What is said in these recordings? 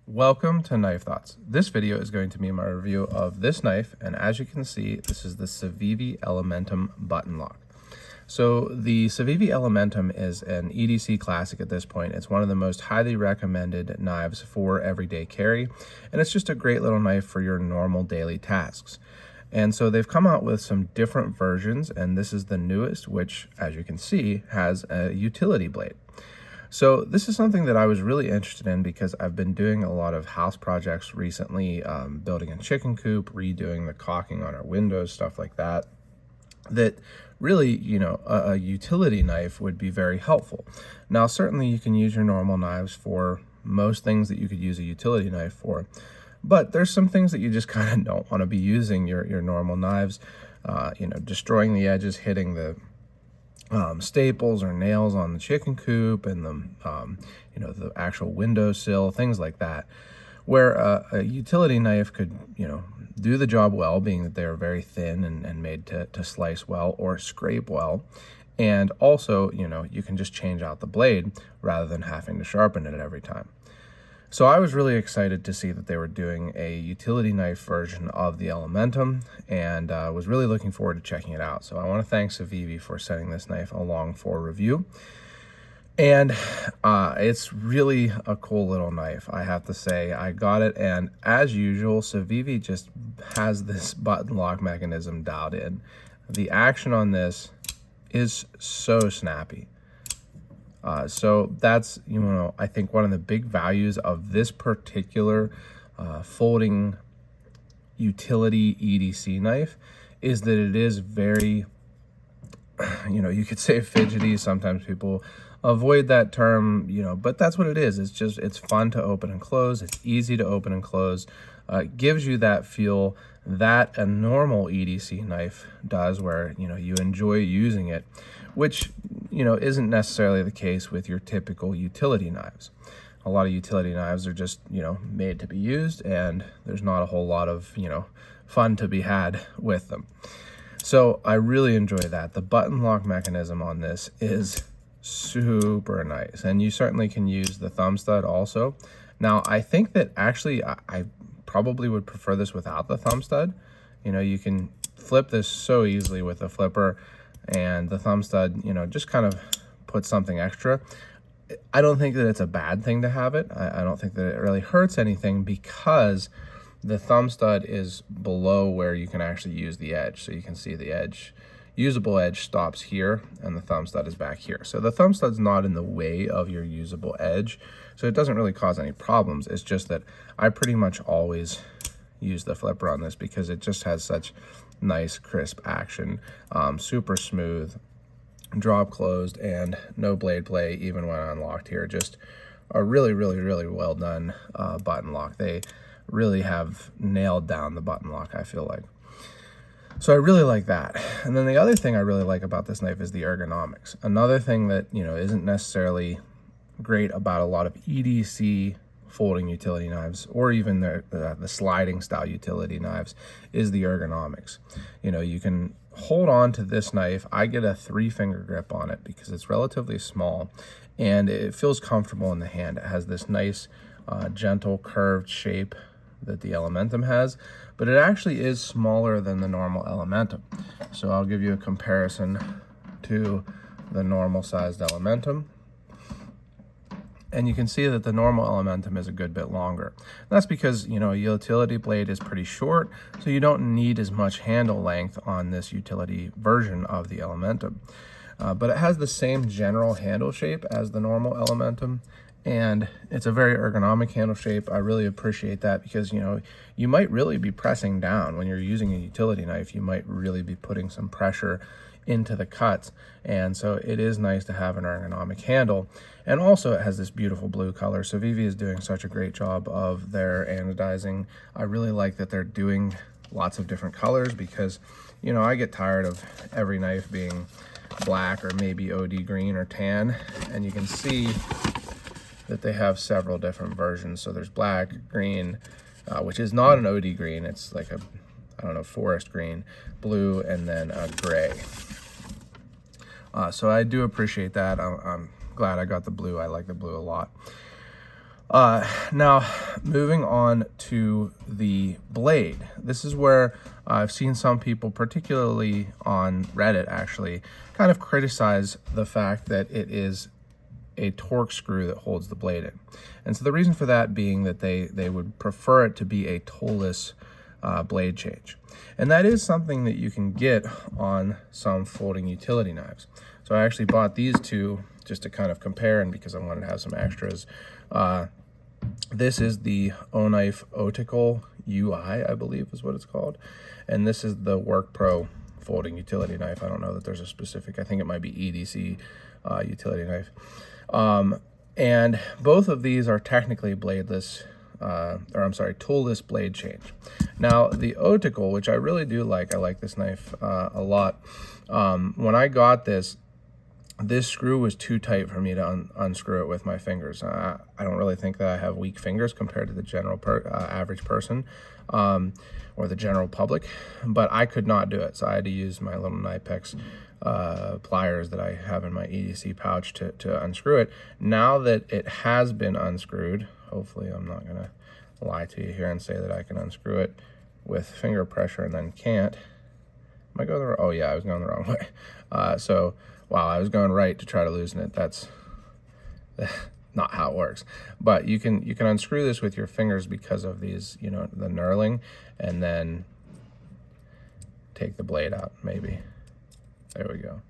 Welcome to Knife Thoughts. This video is going to be my review of this knife, and as you can see, this is the Civivi Elementum button lock. So the Civivi Elementum is an EDC classic at this point. It's one of the most highly recommended knives for everyday carry, and it's just a great little knife for your normal daily tasks. And so they've come out with some different versions, and this is the newest, which, as you can see, has a utility blade. So this is something that I was really interested in because I've been doing a lot of house projects recently, building a chicken coop, redoing the caulking on our windows, stuff like that, that really, a utility knife would be very helpful. Now, certainly you can use your normal knives for most things that you could use a utility knife for, but there's some things that you just kind of don't want to be using your normal knives, destroying the edges, hitting the staples or nails on the chicken coop and the actual windowsill, things like that, where a utility knife could do the job well, being that they're very thin and made to slice well or scrape well. And also, you can just change out the blade rather than having to sharpen it every time. So I was really excited to see that they were doing a utility knife version of the Elementum, and was really looking forward to checking it out. So I want to thank Civivi for sending this knife along for review. And it's really a cool little knife, I have to say. I got it, and as usual, Civivi just has this button lock mechanism dialed in. The action on this is so snappy. So that's, I think one of the big values of this particular folding utility EDC knife is that it is very, you could say fidgety. Sometimes people avoid that term, but that's what it is. It's fun to open and close. It's easy to open and close. It gives you that feel that a normal EDC knife does, where, you enjoy using it, which, isn't necessarily the case with your typical utility knives. A lot of utility knives are just, made to be used, and there's not a whole lot of, fun to be had with them. So I really enjoy that. The button lock mechanism on this is super nice, and you certainly can use the thumb stud also. Now, I think that actually I probably would prefer this without the thumb stud. You can flip this so easily with a flipper, and the thumb stud, just kind of put something extra. I don't think that it's a bad thing to have it. I don't think that it really hurts anything, because the thumb stud is below where you can actually use the edge. So you can see the edge, usable edge stops here, and the thumb stud is back here. So the thumb stud's not in the way of your usable edge, so it doesn't really cause any problems. It's just that I pretty much always use the flipper on this because it just has such nice crisp action, super smooth, drop closed, and no blade play even when unlocked here. Just a really well done button lock. They really have nailed down the button lock, I feel like. So I really like that. And then the other thing I really like about this knife is the ergonomics. Another thing that isn't necessarily great about a lot of EDC folding utility knives, or even the sliding style utility knives, is the ergonomics. You can hold on to this knife. I get a 3-finger grip on it because it's relatively small, and it feels comfortable in the hand. It has this nice gentle curved shape that the Elementum has, but it actually is smaller than the normal Elementum. So I'll give you a comparison to the normal sized Elementum. And you can see that the normal Elementum is a good bit longer. That's because, a utility blade is pretty short, so you don't need as much handle length on this utility version of the Elementum. But it has the same general handle shape as the normal Elementum, and it's a very ergonomic handle shape. I really appreciate that because, you might really be pressing down when you're using a utility knife. You might really be putting some pressure into the cuts, and so it is nice to have an ergonomic handle. And also it has this beautiful blue color. So Civivi is doing such a great job of their anodizing. I really like that they're doing lots of different colors because, I get tired of every knife being black or maybe OD green or tan, and you can see that they have several different versions. So there's black, green, which is not an OD green. It's like a forest green, blue, and then a gray. So I do appreciate that. I'm glad I got the blue. I like the blue a lot. Now, moving on to the blade. This is where I've seen some people, particularly on Reddit actually, kind of criticize the fact that it is a torque screw that holds the blade in. And so the reason for that being that they would prefer it to be a tooless blade change. And that is something that you can get on some folding utility knives. So I actually bought these two just to kind of compare, and because I wanted to have some extras. This is the O-Knife Optical UI, I believe is what it's called. And this is the Work Pro folding utility knife. I don't know that there's a specific, I think it might be EDC utility knife. And both of these are technically bladeless, toolless blade change. Now the Optical, which I really do like, I like this knife a lot. When I got this screw was too tight for me to unscrew it with my fingers. I don't really think that I have weak fingers compared to the general average person or the general public, but I could not do it. So I had to use my little Knipex pliers that I have in my EDC pouch to unscrew it. Now that it has been unscrewed, hopefully I'm not going to lie to you here and say that I can unscrew it with finger pressure and then can't. Am I going the wrong? Oh yeah, I was going the wrong way. Wow, I was going right to try to loosen it. That's not how it works. But you can unscrew this with your fingers because of these, the knurling, and then take the blade out, maybe. There we go.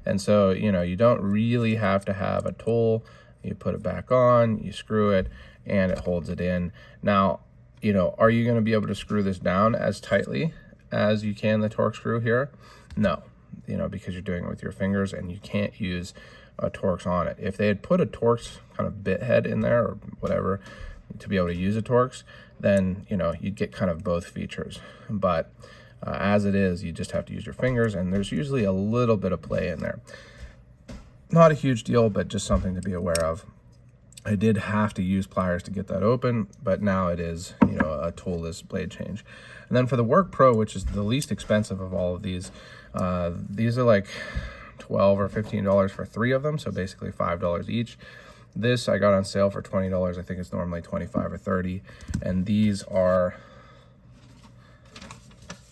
And so, you don't really have to have a tool. You put it back on, you screw it, and it holds it in. Now, are you going to be able to screw this down as tightly as you can the torque screw here? No. Because you're doing it with your fingers and you can't use Torx on it. If they had put a Torx kind of bit head in there or whatever to be able to use a Torx, then, you'd get kind of both features. But as it is, you just have to use your fingers, and there's usually a little bit of play in there. Not a huge deal, but just something to be aware of. I did have to use pliers to get that open, but now it is, a toolless blade change. And then for the Work Pro, which is the least expensive of all of these are like $12 or $15 for 3 of them, so basically $5 each. This I got on sale for $20. I think it's normally $25 or $30, and these are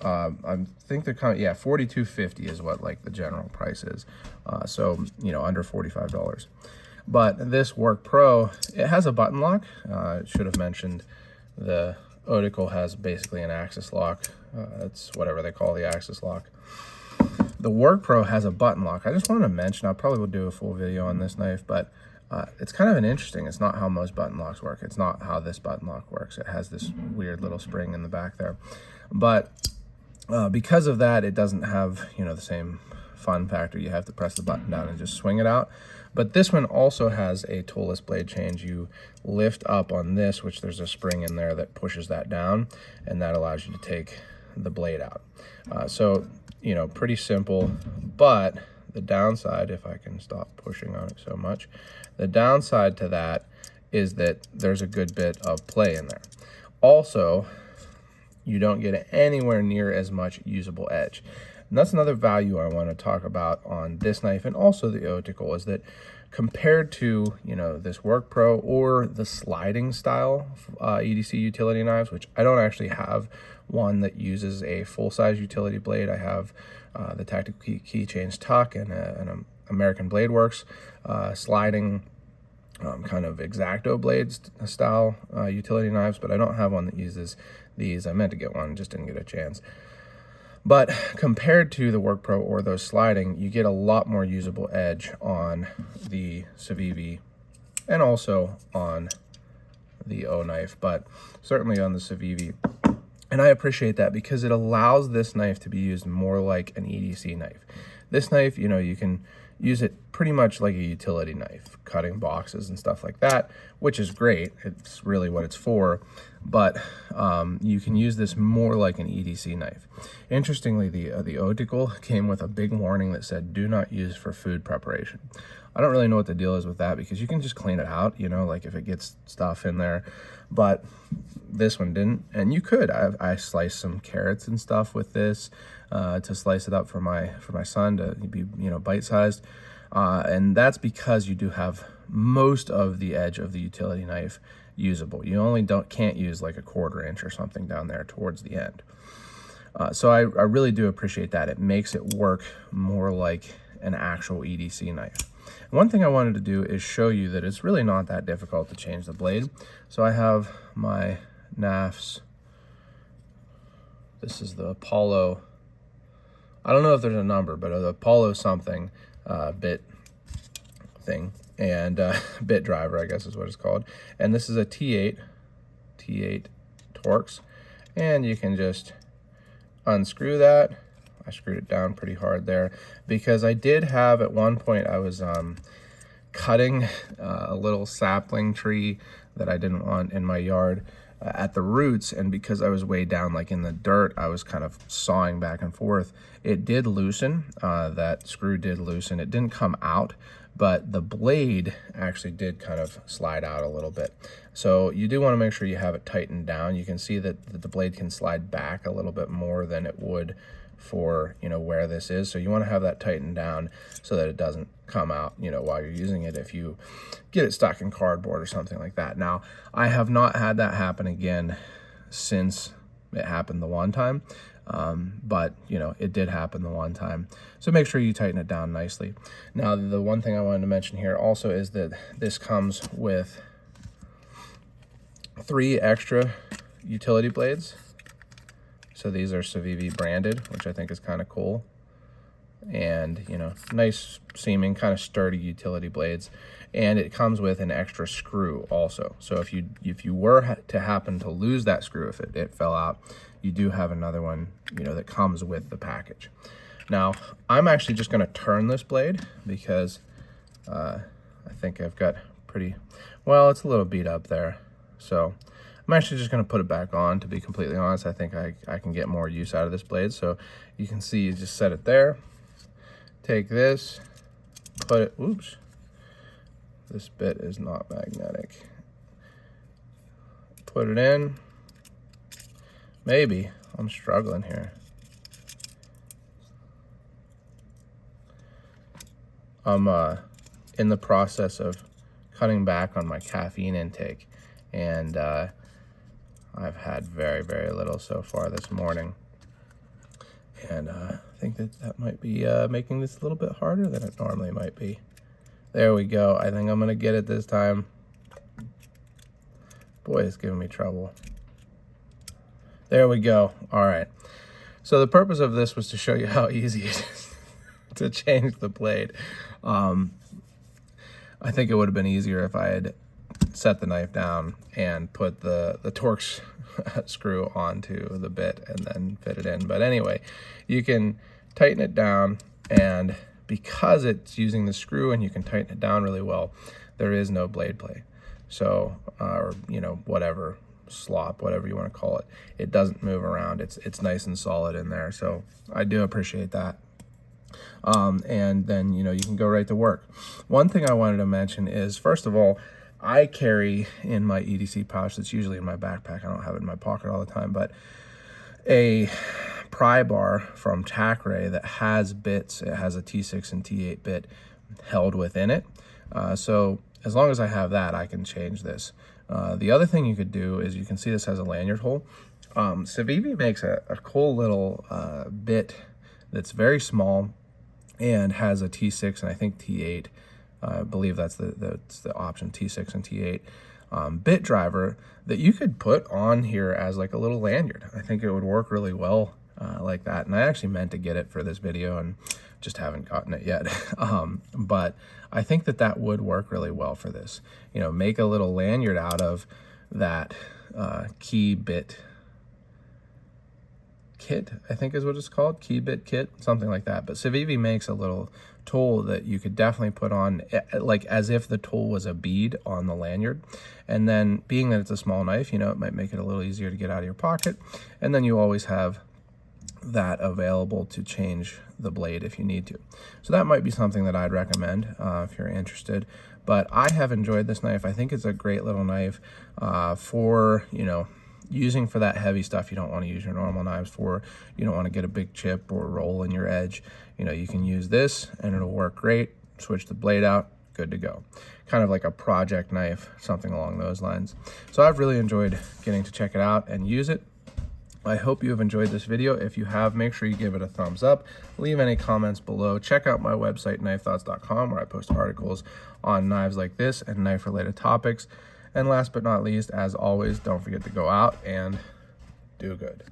I think they're kind of, yeah, $42.50 is what like the general price is. So under $45. But this Work Pro, it has a button lock. Should have mentioned the Optical has basically an axis lock. It's whatever they call the axis lock. The Work Pro has a button lock. I just wanted to mention, I probably will do a full video on this knife, but it's kind of interesting. It's not how most button locks work. It's not how this button lock works. It has this weird little spring in the back there. But because of that, it doesn't have, the same fun factor. You have to press the button down and just swing it out. But this one also has a toolless blade change. You lift up on this, which there's a spring in there that pushes that down, and that allows you to take the blade out. So, pretty simple, but the downside, if I can stop pushing on it so much, the downside to that is that there's a good bit of play in there. Also, you don't get anywhere near as much usable edge. And that's another value I want to talk about on this knife and also the Optical, is that compared to, this Work Pro or the sliding style EDC utility knives, which I don't actually have one that uses a full-size utility blade. I have the Tactical Keychains Tuck and an American Blade Works sliding kind of X-Acto blades style utility knives, but I don't have one that uses these. I meant to get one, just didn't get a chance. But compared to the Work Pro or those sliding, you get a lot more usable edge on the Civivi and also on the O-Knife, but certainly on the Civivi. And I appreciate that because it allows this knife to be used more like an EDC knife. This knife, you can use it pretty much like a utility knife, cutting boxes and stuff like that, which is great. It's really what it's for. But you can use this more like an EDC knife. Interestingly, the Optical came with a big warning that said, do not use for food preparation. I don't really know what the deal is with that because you can just clean it out, like if it gets stuff in there. But this one didn't, and you could. I sliced some carrots and stuff with this to slice it up for my son to be bite-sized, and that's because you do have most of the edge of the utility knife usable. You only can't use like a 1/4 inch or something down there towards the end. So I really do appreciate that. It makes it work more like an actual EDC knife. And one thing I wanted to do is show you that it's really not that difficult to change the blade. So I have my NAFs. This is the Apollo, I don't know if there's a number, but the Apollo something bit thing, and bit driver, I guess is what it's called. And this is a T8 Torx, and you can just unscrew that. I screwed it down pretty hard there because I did have, at one point I was cutting a little sapling tree that I didn't want in my yard at the roots, and because I was way down like in the dirt, I was kind of sawing back and forth. It did loosen, that screw did loosen. It didn't come out, but the blade actually did kind of slide out a little bit. So you do want to make sure you have it tightened down. You can see that the blade can slide back a little bit more than it would for, you know, where this is. So you want to have that tightened down so that it doesn't come out, you know, while you're using it if you get it stuck in cardboard or something like that. Now, I have not had that happen again since it happened the one time, but you know, it did happen the one time. So make sure you tighten it down nicely. Now, the one thing I wanted to mention here also is that this comes with 3 extra utility blades. So these are Civivi branded, which I think is kind of cool. And, you know, nice seeming, kind of sturdy utility blades. And it comes with an extra screw also. So if you were to happen to lose that screw, if it fell out, you do have another one, you know, that comes with the package. Now, I'm actually just going to turn this blade because I think I've got pretty, well, it's a little beat up there. So I'm actually just going to put it back on, to be completely honest. I think I can get more use out of this blade. So you can see, you just set it there. Take this, put it, oops. This bit is not magnetic. Put it in. Maybe. I'm struggling here. I'm in the process of cutting back on my caffeine intake, and I've had very, very little so far this morning. And I think that might be making this a little bit harder than it normally might be. There we go. I think I'm going to get it this time. Boy, it's giving me trouble. There we go. All right. So the purpose of this was to show you how easy it is to change the blade. I think it would have been easier if I had set the knife down and put the Torx screw onto the bit and then fit it in. But anyway, you can tighten it down, and because it's using the screw and you can tighten it down really well, there is no blade play. So, or, you know, whatever, slop, whatever you want to call it, it doesn't move around. It's nice and solid in there. So I do appreciate that. And then, you know, you can go right to work. One thing I wanted to mention is, first of all, I carry in my EDC pouch that's usually in my backpack. I don't have it in my pocket all the time, but a pry bar from Tacray that has bits. It has a T6 and T8 bit held within it. So as long as I have that, I can change this. The other thing you could do is, you can see this has a lanyard hole. Civivi makes a cool little bit that's very small and has a T6 and I think T8. I believe that's the option, T6 and T8 bit driver, that you could put on here as like a little lanyard. I think it would work really well like that. And I actually meant to get it for this video and just haven't gotten it yet. But I think that would work really well for this. You know, make a little lanyard out of that key bit kit, I think is what it's called, key bit kit, something like that. But Civivi makes a little tool that you could definitely put on, like as if the tool was a bead on the lanyard. And then, being that it's a small knife, you know, it might make it a little easier to get out of your pocket. And then you always have that available to change the blade if you need to. So that might be something that I'd recommend if you're interested. But I have enjoyed this knife. I think it's a great little knife for, you know, using for that heavy stuff you don't want to use your normal knives for. You don't want to get a big chip or roll in your edge. You know, you can use this and it'll work great. Switch the blade out, good to go. Kind of like a project knife, something along those lines. So I've really enjoyed getting to check it out and use it. I hope you have enjoyed this video. If you have, make sure you give it a thumbs up. Leave any comments below. Check out my website, knifethoughts.com, where I post articles on knives like this and knife-related topics. And last but not least, as always, don't forget to go out and do good.